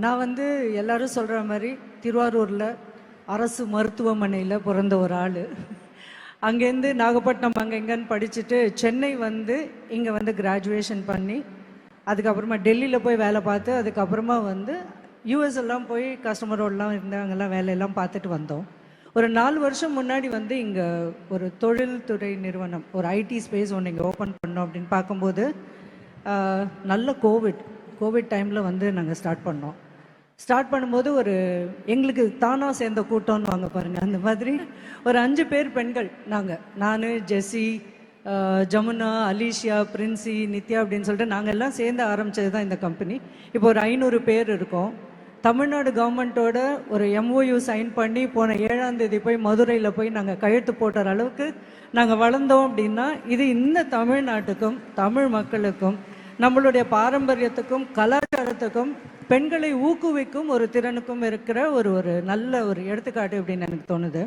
நான் வந்து எல்லாரும் சொல்கிற மாதிரி திருவாரூரில் அரசு மருத்துவமனையில் பிறந்த ஒரு ஆள். அங்கேருந்து நாகப்பட்டினம் அங்கே எங்கேன்னு படிச்சுட்டு சென்னை வந்து இங்கே வந்து கிராஜுவேஷன் பண்ணி அதுக்கப்புறமா டெல்லியில் போய் வேலை பார்த்து அதுக்கப்புறமா வந்து யூஎஸ் எல்லாம் போய் கஸ்டமரோடலாம் இருந்து அங்கெல்லாம் வேலையெல்லாம் பார்த்துட்டு வந்தோம். ஒரு 4 வருஷம் முன்னாடி வந்து இங்கே ஒரு தொழில்துறை நிறுவனம், ஒரு ஐடி ஸ்பேஸ் ஒன்று இங்கே ஓப்பன் பண்ணோம் அப்படின்னு பார்க்கும்போது நல்ல கோவிட் டைமில் வந்து நாங்கள் ஸ்டார்ட் பண்ணும்போது ஒரு எங்களுக்கு தானாக சேர்ந்த கூட்டம்னு வாங்க பாருங்கள், அந்த மாதிரி ஒரு 5 பேர் பெண்கள் நான் ஜெஸ்ஸி, ஜமுனா, அலிஷியா, பிரின்சி, நித்யா அப்படின்னு சொல்லிட்டு நாங்கள் எல்லாம் சேர்ந்து ஆரம்பித்தது தான் இந்த கம்பெனி. இப்போ ஒரு 500 பேர் இருக்கோம். தமிழ்நாடு கவர்மெண்ட்டோட ஒரு MOU சைன் பண்ணி போன 7ஆம் தேதி போய் மதுரையில் போய் நாங்கள் கையெழுத்து போட்டுற அளவுக்கு நாங்கள் வளர்ந்தோம். அப்படின்னா இது இந்த தமிழ்நாட்டுக்கும் தமிழ் மக்களுக்கும் நம்மளுடைய பாரம்பரியத்துக்கும் கலாச்சாரத்துக்கும் பெண்களை ஊக்குவிக்கும் ஒரு திறனுக்கும் இருக்கிற ஒரு நல்ல ஒரு எடுத்துக்காட்டு அப்படின்னு எனக்கு தோணுது.